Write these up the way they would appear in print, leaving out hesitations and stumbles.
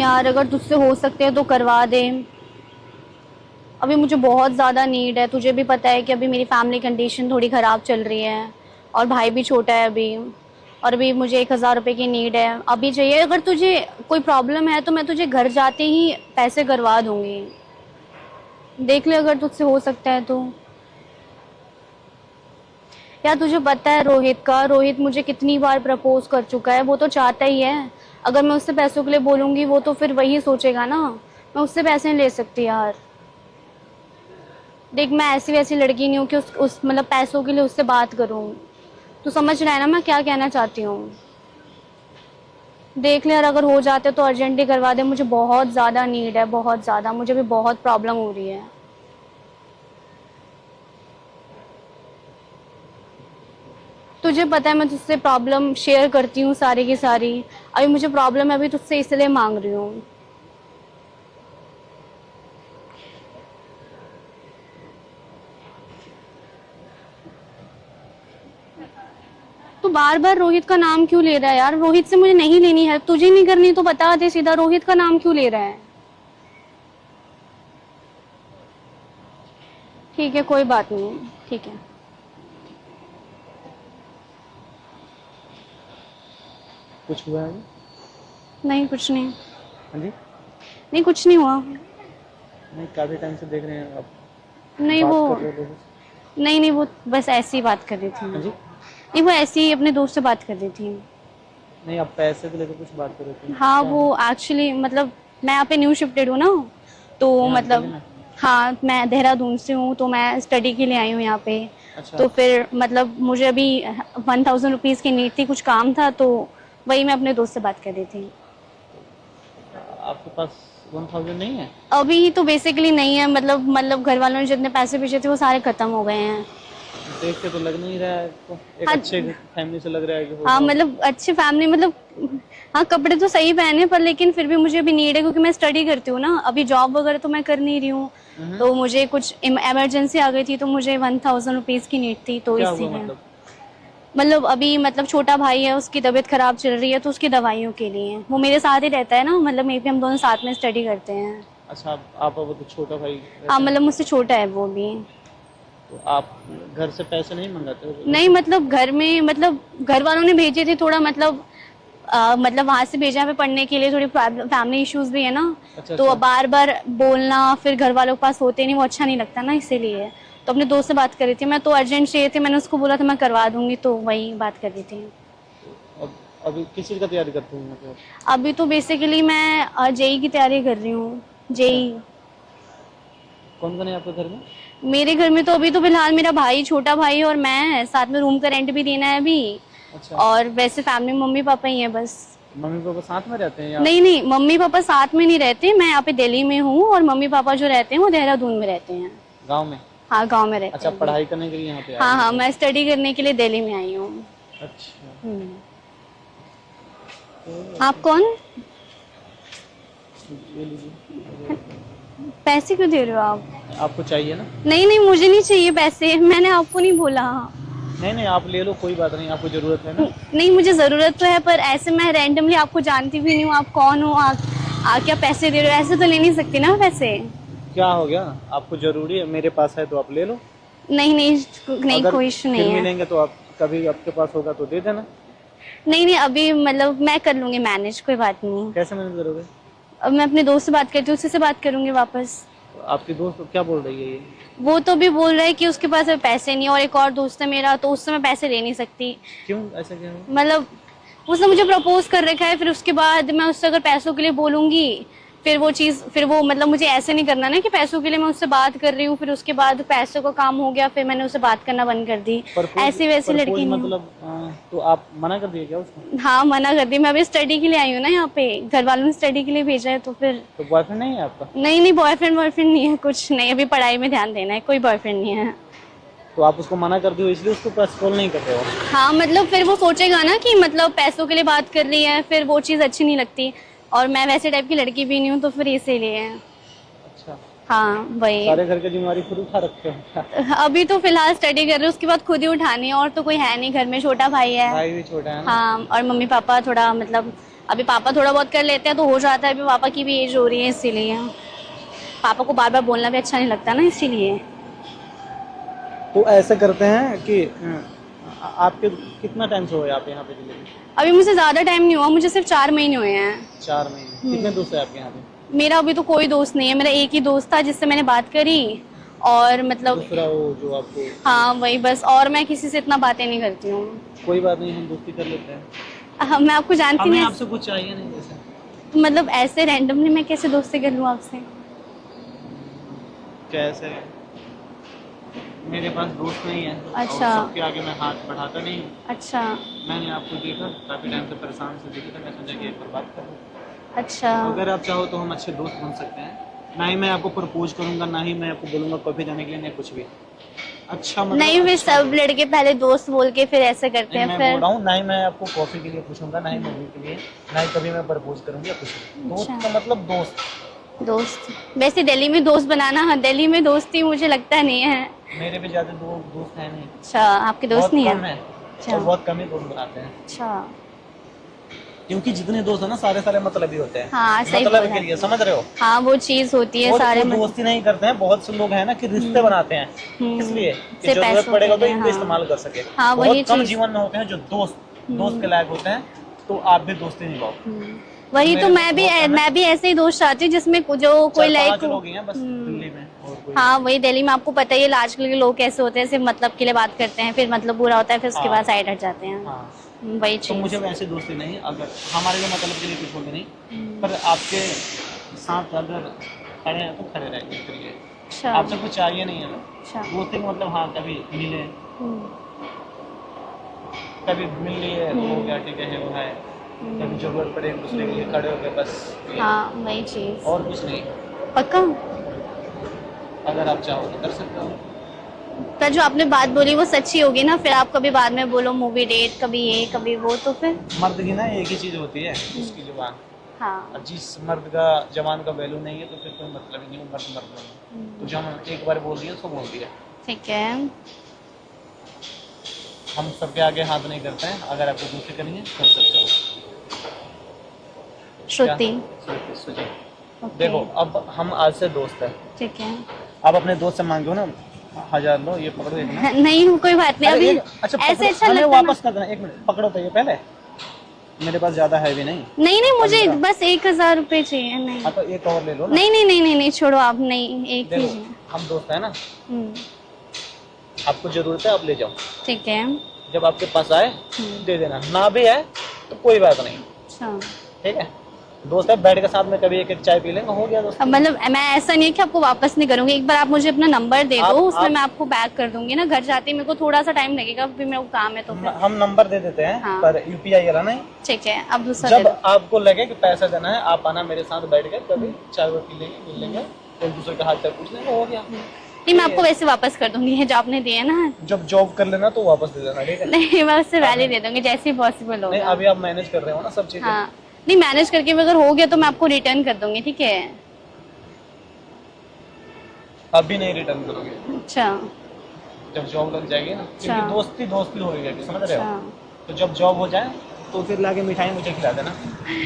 यार, अगर तुझसे हो सकते हैं तो करवा दे। अभी मुझे बहुत ज़्यादा नीड है, तुझे भी पता है कि अभी मेरी फैमिली कंडीशन थोड़ी ख़राब चल रही है और भाई भी छोटा है अभी। और अभी मुझे 1,000 रुपये की नीड है, अभी चाहिए। अगर तुझे कोई प्रॉब्लम है तो मैं तुझे घर जाते ही पैसे करवा दूंगी। देख ले अगर तुझसे हो सकता है तो। यार तुझे पता है रोहित मुझे कितनी बार प्रपोज कर चुका है, वो तो चाहता ही है। अगर मैं उससे पैसों के लिए बोलूंगी वो तो फिर वही सोचेगा ना। मैं उससे पैसे नहीं ले सकती यार। देख, मैं ऐसी वैसी लड़की नहीं हूँ कि उस मतलब पैसों के लिए उससे बात करूँ। तू समझ रहा है ना मैं क्या कहना चाहती हूँ। देख ले यार, अगर हो जाते तो अर्जेंटली करवा दे, मुझे बहुत ज़्यादा नीड है, बहुत ज़्यादा। मुझे भी बहुत प्रॉब्लम हो रही है। तुझे पता है मैं तुझसे प्रॉब्लम शेयर करती हूँ सारी की सारी। अभी मुझे प्रॉब्लम है, अभी तुझसे इसलिए मांग रही हूँ। तू बार बार रोहित का नाम क्यों ले रहा है यार? रोहित से मुझे नहीं लेनी है, तुझे नहीं करनी तो बता दे सीधा। रोहित का नाम क्यों ले रहा है? ठीक है, कोई बात नहीं, ठीक है। कुछ हुआ है? नहीं, कुछ नहीं। हाँ जी। नहीं, कुछ नहीं हुआ। नहीं, काफी टाइम से देख रहे हैं आप नहीं वो बात कर रहे हो लोगों से। नहीं नहीं, वो बस ऐसी ही बात कर रही थी। हाँ जी। नहीं, वो ऐसी ही अपने दोस्त से बात कर रही थी। नहीं, आप पैसे को लेकर कुछ बात कर रहे थे, हाँ, क्या वो है? एक्चुअली मतलब मैं यहाँ पे न्यू शिफ्टेड हूँ ना, तो यहाँ दिल्ली मतलब में? हाँ, मैं देहरादून से हूँ, तो मैं स्टडी के लिए आई हूँ यहाँ पे। अच्छा। तो फिर मतलब मुझे अभी 1,000 रुपीज़ की नीड थी, कुछ काम था, तो वही मैं अपने दोस्त से बात कर रही थी। आपके पास 1000 नहीं है? अभी तो बेसिकली नहीं है, मतलब घर वालों ने जितने पैसे भेजे थे वो सारे खत्म हो गए हैं। देख के तो लग नहीं रहा है, तो एक हाँ। अच्छे फैमिली से लग रहा है कि हाँ, होगा होगा। मतलब अच्छी फैमिली मतलब। हाँ, कपड़े तो सही पहने, पर लेकिन फिर भी मुझे अभी नीड है, क्योंकि मैं स्टडी करती हूँ ना, अभी जॉब वगैरह तो मैं कर नहीं रही हूँ। हम्म। तो मुझे कुछ इमरजेंसी आ गई थी, तो मुझे 1,000 रुपीज़ की नीड थी, तो क्या हुआ इसीलिए। मतलब? मतलब अभी मतलब छोटा भाई है, उसकी तबीयत खराब चल रही है, तो उसकी दवाइयों के लिए वो मेरे साथ ही रहता है ना, मतलब मे भी हम दोनों साथ में स्टडी करते हैं। अच्छा, आप वो तो छोटा भाई हाँ, रहते हैं, मतलब मुझसे छोटा है वो भी। तो आप घर से पैसे नहीं मंगाते हो नहीं, वैसे? मतलब घर में मतलब घर वालों ने भेजे थे थोड़ा, मतलब वहां से भेजा है पढ़ने के लिए, थोड़ी फैमिली इश्यूज भी है ना। अच्छा तो अच्छा। बार बार बोलना फिर घर वालों के पास होते नहीं, वो अच्छा नहीं लगता ना, इसीलिए। तो अपने दोस्त से बात कर रही थी मैं, तो अर्जेंट चाहिए थे, मैंने उसको बोला था मैं करवा दूंगी, तो वही बात कर रही थी। अब अभी किस चीज़ का तैयारी करते हैं मतलब? अभी तो बेसिकली मैं जेई की तैयारी कर रही हूँ। अच्छा। जेई। कौन कौन है आपके घर में? मेरे घर में तो अभी तो फिलहाल मेरा भाई, छोटा भाई और मैं है, साथ में रूम का रेंट भी देना है अभी। अच्छा। और वैसे फैमिली मम्मी पापा ही है बस। मम्मी पापा साथ में रहते हैं या? नहीं नहीं, मम्मी पापा साथ में नहीं रहते, मैं यहाँ पे दिल्ली में हूँ, और मम्मी पापा जो रहते हैं वो देहरादून में रहते हैं। गांव में? हाँ, गांव में रहते अच्छा, हैं अभी। पढ़ाई करने के लिए यहाँ पे आए हाँ हैं हाँ, मतलब? मैं स्टडी करने के लिए दिल्ली में आई हूँ। अच्छा। आप कौन? ये लीजिए। पैसे क्यों दे रहे हो आप? आपको चाहिए ना? नहीं नहीं, मुझे नहीं चाहिए पैसे, मैंने आपको नहीं बोला। नहीं नहीं, आप ले लो, कोई बात नहीं, आपको ज़रूरत है ना? नहीं, मुझे ज़रूरत तो है, पर ऐसे मैं रैंडमली आपको जानती भी नहीं हूँ, आप कौन हो? आप क्या पैसे दे रहे हो? ऐसे तो ले नहीं सकती ना पैसे। क्या हो गया? आपको ज़रूरी है, मेरे पास है तो आप ले लो। नहीं नहीं नहीं, अगर कोई इशू फिर नहीं है। मिलेंगे तो आप कभी आपके पास होगा तो दे देना। नहीं नहीं, अभी मतलब मैं कर लूंगी मैनेज, कोई बात नहीं। कैसे मैनेज करोगे? अब मैं अपने दोस्त से बात करती हूँ, उसी से बात करूंगी वापस। आपकी दोस्त क्या बोल रही है ये? वो तो भी बोल रहा है कि उसके पास अभी पैसे नहीं है, और एक और दोस्त है मेरा, तो उससे मैं पैसे ले नहीं सकती। क्यों, ऐसा क्या हुआ? मतलब उसने मुझे प्रपोज कर रखा है, फिर उसके बाद मैं उससे अगर पैसों के लिए बोलूंगी, फिर वो मतलब मुझे ऐसे नहीं करना ना कि पैसों के लिए मैं उससे बात कर रही हूँ, फिर उसके बाद पैसों का काम हो गया, फिर मैंने उससे बात करना बंद कर दी। प्रपोज ऐसी वैसी प्रपोज लड़की नहीं हूँ। मतलब तो आप मना कर दिए क्या उसको? हाँ, मना कर दी। मैं अभी स्टडी के लिए आई हूँ ना यहाँ पे, घर वालों ने स्टडी के लिए भेजा है, तो फिर। तो बॉयफ्रेंड नहीं है आपका? नहीं नहीं, बॉयफ्रेंड नहीं है, कुछ नहीं, अभी पढ़ाई में ध्यान देना है, कोई बॉयफ्रेंड नहीं है। तो आप उसको मना कर दिए इसलिए उसको पास कॉल नहीं कर रहे हो? हाँ, मतलब फिर वो सोचेगा ना कि मतलब पैसों के लिए बात कर रही है, फिर वो चीज़ अच्छी नहीं लगती, और मैं वैसे टाइप की लड़की भी नहीं हूँ, तो फिर इसीलिए। अच्छा। हाँ, वही। सारे घर की जिम्मेवारी खुद उठा रखते हो क्या? अभी तो फिलहाल स्टडी कर रही हूँ, उसके बाद खुद ही उठानी है, और तो कोई है नहीं घर में, छोटा भाई है। भाई भी छोटा है ना? हाँ, और मम्मी पापा थोड़ा मतलब अभी पापा थोड़ा बहुत कर लेते हैं तो हो जाता है, अभी पापा की भी एज हो रही है इसीलिए पापा को बार बार बोलना भी अच्छा नहीं लगता ना, इसीलिए। तो ऐसे करते हैं कि आपके कितना टाइम से हो आप यहाँ पे दिल्ली में? अभी मुझे ज़्यादा टाइम नहीं हुआ, मुझे सिर्फ 4 महीने हुए हैं। 4 महीने। कितने दोस्त हैं आपके यहाँ पे? मेरा अभी तो कोई दोस्त नहीं है, मेरा एक ही दोस्त था जिससे मैंने बात करी, और मतलब दूसरा वो जो आपको? हाँ वही बस, और मैं किसी से इतना बातें नहीं करती हूँ। कोई बात नहीं, हम दोस्ती कर लेते हैं। मैं आपको जानती हमें नहीं, आपसे कुछ चाहिए नहीं जैसे। मतलब ऐसे रैंडमली मैं कैसे दोस्ती कर लूँ आपसे? कैसे? मेरे पास दोस्त नहीं है। अच्छा। और सबके आगे मैं हाथ बढ़ाता नहीं हूँ। अच्छा। मैंने आपको देखा, काफी टाइम से परेशान से देखा था, मैं सोचा कि एक बार बात कर लूं। अच्छा। अगर आप चाहो तो हम अच्छे दोस्त बन सकते हैं। ना ही मैं आपको प्रपोज करूंगा, ना ही मैं आपको बोलूंगा कॉफी जाने के लिए, नहीं कुछ भी। अच्छा मतलब नहीं, फिर अच्छा सब लड़के पहले दोस्त बोल के फिर ऐसे करते हैं मैं फिर। बोल रहा हूँ, ना ही मैं आपको कॉफी के लिए पूछूंगा, ना ही मूवी के लिए, ना ही कभी मैं प्रपोज करूंगी या कुछ भी। दोस्त अच्छा। का मतलब दोस्त। दोस्त वैसे दिल्ली में दोस्त बनाना, हाँ दिल्ली में दोस्ती मुझे लगता नहीं है। मेरे भी ज्यादा दोस्त है नहीं। अच्छा, आपके दोस्त बहुत नहीं कम है? है। अच्छा। और बहुत कम ही दोस्त बनाते हैं, अच्छा। क्योंकि जितने दोस्त है ना सारे मतलबी होते हैं। हाँ सही मतलब बोला। के लिए, समझ रहे हो? हाँ वो चीज होती है और सारे वो दोस्ती नहीं करते हैं, बहुत से लोग हैं ना कि रिश्ते बनाते हैं, इसलिए कि से जरूरत पैसों पड़ेगा के तो लिए, इनको हाँ। इस्तेमाल कर सके। हाँ, वही बहुत कम चीज़। जीवन में होते हैं जो दोस्त के लायक होते हैं, तो आप भी दोस्ती निभाओ। वही तो, मेरे मैं भी बहुत कम है। मैं भी ऐसे ही दोस्त चाहती हूँ जिसमें जो कोई 4-5 लाइक लोग ही हैं बस दिल्ली में, और कोई हाँ वही, दिल्ली में आपको पता ही है आजकल के लोग कैसे होते हैं, सिर्फ मतलब के लिए बात करते हैं, फिर मतलब पूरा होता है, फिर उसके हाँ। बाद साइड हट जाते हैं। हाँ। वही तो चीज। मुझे वैसे दोस्ती नहीं, अगर हमारे को मतलब के लिए कुछ होगी नहीं, पर आपके साथ अगर खड़े हैं तो खड़े रहेंगे फिर ये। अच्छा। आपसे कुछ चाहिए नहीं है हमें। अच्छा। दोस्ती का मतलब हाँ कभी मिले, हम्म। कभी मिल लिए हो गया, ठीक है वो है, कभी जरूरत पड़े एक दूसरे के लिए खड़े हो गए, बस ये। हाँ वही चीज। और कुछ नहीं। पक्का? अगर आप चाहो तो कर सकते हो। पर जो आपने बात बोली वो सच्ची होगी ना, फिर आप कभी बाद में बोलो मूवी डेट, कभी ये कभी वो, तो फिर मर्द की ना एक ही चीज होती है, उसकी जुबान। हाँ। अब जिस मर्द का जवान का वैल्यू नहीं है तो फिर कोई मतलब ही नहीं, वो मर्द नहीं। तो जो हम एक बार बोल दिया उसको बोल दिया। ठीक है। हम सबके आगे हाथ नहीं करते हैं, अगर आपको दोस्ती करनी है कर सकते हो। श्रुति। क्या? सुजी। ओके। देखो अब हम आज से दोस्त हैं। ठीक है। आप अपने दोस्त से मांगो ना 1000 लो, ये पकड़ो एक ना। नहीं कोई बात नहीं, अरे अभी अच्छा ऐसे अच्छा हमें लगता है वापस कर देना, 1 मिनट पकड़ो तो ये पहले, मेरे पास ज्यादा है भी नहीं। नहीं नहीं, मुझे 15। बस 1000 रुपए चाहिए। नहीं हाँ तो एक और ले लो ना। नहीं नहीं नहीं नहीं नहीं, छोड़ो आप, नहीं एक ही देखो चाहिए। हम दोस्त हैं ना, हम्म, आपको जरूरत है आप ले जाओ, ठीक है। जब आपके पास आए दे देना, ना भी है तो कोई बात नहीं, अच्छा। ठीक है? दोस्त है, बैठ के साथ में कभी एक चाय पी लेंगे, हो गया दोस्त। अब मतलब मैं ऐसा नहीं है कि आपको वापस नहीं करूंगी, एक बार आप मुझे अपना नंबर दे दो, उसमें आप- मैं आपको बैक कर दूंगी ना, घर जाते ही मेरे को थोड़ा सा टाइम लगेगा, फिर मेरे को काम है तो फिर। हम नंबर दे देते हैं, हाँ। पर यूपीआई वाला नहीं। ठीक है, अब दूसरा दे जब दो। आपको लगे कि पैसा देना है, आप आना मेरे साथ, बैठ के कभी चाय वो पी लेंगे, मिल लेंगे, एक दूसरे का हाल चाल पूछ लेंगे, हो गया। नहीं, मैं आपको वैसे वापस कर दूंगी, है जो आपने दिए ना। जब जॉब कर लेना तो वापस दे देना, ठीक है? नहीं, मैं उससे पहले दे दूंगी जैसे ही पॉसिबल नहीं होगा। अभी आप मैनेज कर रहे हो ना सब चीजें। हाँ नहीं, मैनेज करके अगर हो गया तो मैं आपको रिटर्न कर दूंगी, ठीक है? अभी नहीं रिटर्न करोगे, अच्छा। जब जॉब लग जाएगी ना, क्योंकि दोस्ती दोस्ती हो गई, समझ रहे हो? अच्छा। तो जब जॉब हो जाए तो फिर लाके मिठाई मुझे खिला देना।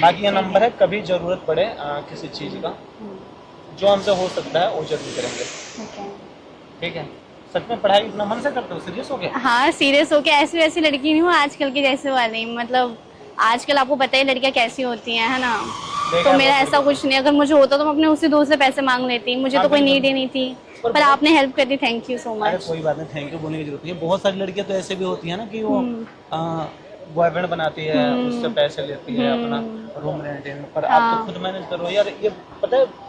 बाकी ये नंबर है, कभी जरूरत पड़े किसी चीज का, जो हमसे हो सकता है वो जरूर करेंगे, ठीक है। ठीक है? सच में पढ़ाई इतना मन से करते हो, सीरियस हो गया? हाँ सीरियस होके, ऐसी वैसी लड़की नहीं हूँ आजकल की जैसे वाली, मतलब आजकल आपको पता है लड़कियां कैसी होती हैं, है ना? देखा तो है मेरा बहुत ऐसा कुछ नहीं, अगर मुझे होता तो मैं अपने उसी दोस्त से पैसे मांग लेती, मुझे हाँ, तो कोई बिल्कुल। नीड ही नहीं थी, पर पर आपने हेल्प कर दी, थैंक यू सो अरे मच। कोई बात नहीं, थैंक यू बोलने की जरूरत नहीं है। बहुत सारी लड़कियां तो ऐसे भी होती है ना कि वो बॉयफ्रेंड बनाती है, उससे पैसे लेती है, अपना रूम रेंट, पर आप तो खुद मैनेज करो यार। ये पता है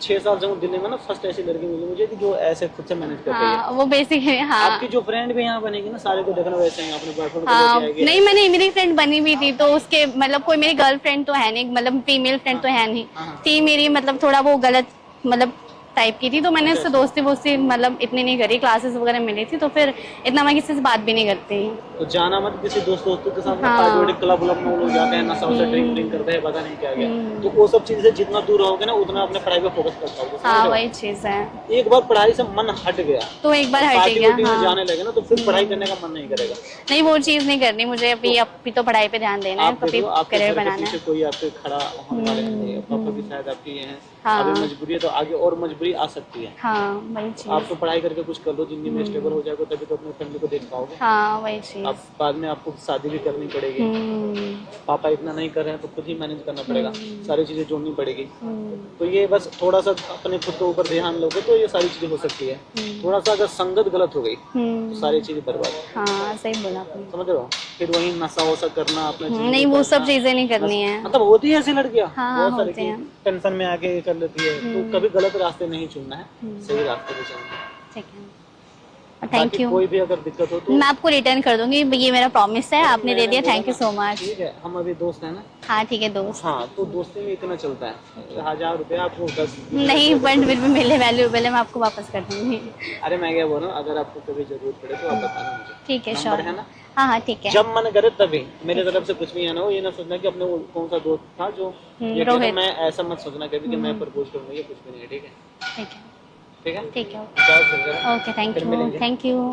6 साल से हूँ दिल्ली में ना, फर्स्ट ऐसी लड़की मिली मुझे कि जो ऐसे खुद से मैनेज कर रही है। हाँ वो बेसिक है। हाँ आपकी जो फ्रेंड भी यहाँ बनेगी ना, सारे को देखना वैसे ही, अपने बॉयफ्रेंड को हाँ, लेके आएगी। नहीं मैंने मेरी फ्रेंड बनी हुई थी, तो उसके मतलब कोई मेरी गर्लफ्रेंड तो है नहीं, मतलब फीमेल फ्रेंड तो है नहीं, थी मेरी, मतलब थोड़ा वो गलत, मतलब टाइप की थी, तो मैंने उससे दोस्ती वोस्ती मतलब इतनी नहीं करी, क्लासेस वगैरह मिली थी तो फिर इतना मैं किसी से बात भी नहीं करती। तो जाना मत किसी दोस्तों के साथ, हाँ। पार्टी वार्टी क्लब व्लब में वो लोग जाते हैं, नशा वशा ड्रिंक ड्रिंक करते हैं, पता नहीं क्या क्या। तो वो सब चीज़ से जितना दूर रहोगे ना उतना अपने पढ़ाई पे फोकस कर पाओगे, समझ हाँ रहे हो? वही चीज़ है, एक बार पढ़ाई से मन हट गया, तो एक बार हट पार्टी गया। वार्टी में हाँ जाने लगे ना तो फिर पढ़ाई करने का मन नहीं करेगा। नहीं वो चीज़ नहीं करनी मुझे, अभी तो पढ़ाई पे ध्यान देना है, आप देख कभी लो आपके करियर घर के बनाना पीछे है। कोई आपके खड़ा होने वाले नहीं है, पापा भी शायद आपके ये हैं। हाँ। अभी मजबूरी है तो आगे और मजबूरी आ सकती है। हाँ वही आप चीज़। तो पढ़ाई करके कुछ कर लो, जिंदगी में स्टेबल हो जाएगा तभी तो अपनी फैमिली को देख पाओगे। हाँ वही चीज़। अब बाद में आपको शादी भी करनी पड़ेगी, पापा इतना नहीं कर रहे हैं तो खुद ही मैनेज करना पड़ेगा, सारी चीज़ें जोड़नी पड़ेगी। तो ये बस थोड़ा सा अपने खुद के ऊपर ध्यान लोगे तो ये सारी चीज़ें हो सकती है। थोड़ा सा अगर संगत गलत हो गई तो सारी चीज़ें बर्बाद। हाँ सही बोला आपने। समझ रहे हो? फिर वही नशा वशा करना अपना नहीं वो सब चीज़ें नहीं करनी है। मतलब होती है ऐसी लड़कियां हाँ, बहुत सारी होती की हैं। टेंशन में आके ये कर लेती है, तो कभी गलत रास्ते नहीं चुनना है, सही रास्ते पे चलना है। ठीक है, थैंक बाकी यू। कोई भी अगर दिक्कत हो तो मैं आपको रिटर्न कर दूंगी, ये मेरा प्रॉमिस है, आपने दे दिया, थैंक यू सो मच। ठीक है, हम अभी दोस्त हैं ना। हाँ ठीक है दोस्त। हाँ तो दोस्ती में इतना चलता है, 1000 रुपया आपको 10। नहीं बट फिर भी मेरे वैल्यूएबल है, मैं आपको वापस कर दूंगी। अरे मैं क्या बोल रहा हूँ, अगर आपको कभी जरूरत पड़े तो आप बताना मुझे। ठीक है नंबर श्योर। है ना? हाँ हाँ ठीक है। जब मन करे तभी, मेरी तरफ से कुछ भी है ना, वो ये ना सोचना कि अपने वो कौन सा दोस्त था जो ये कहता, रोहित। मैं ऐसा मत सोचना कभी कि मैं प्रपोज करूंगा, ये कुछ भी नहीं है। ठीक है, ठीक है ठीक है, ठीक है। जाओ फिर जरा, ओके फिर थैंक यू मिलेंगे। Thank you.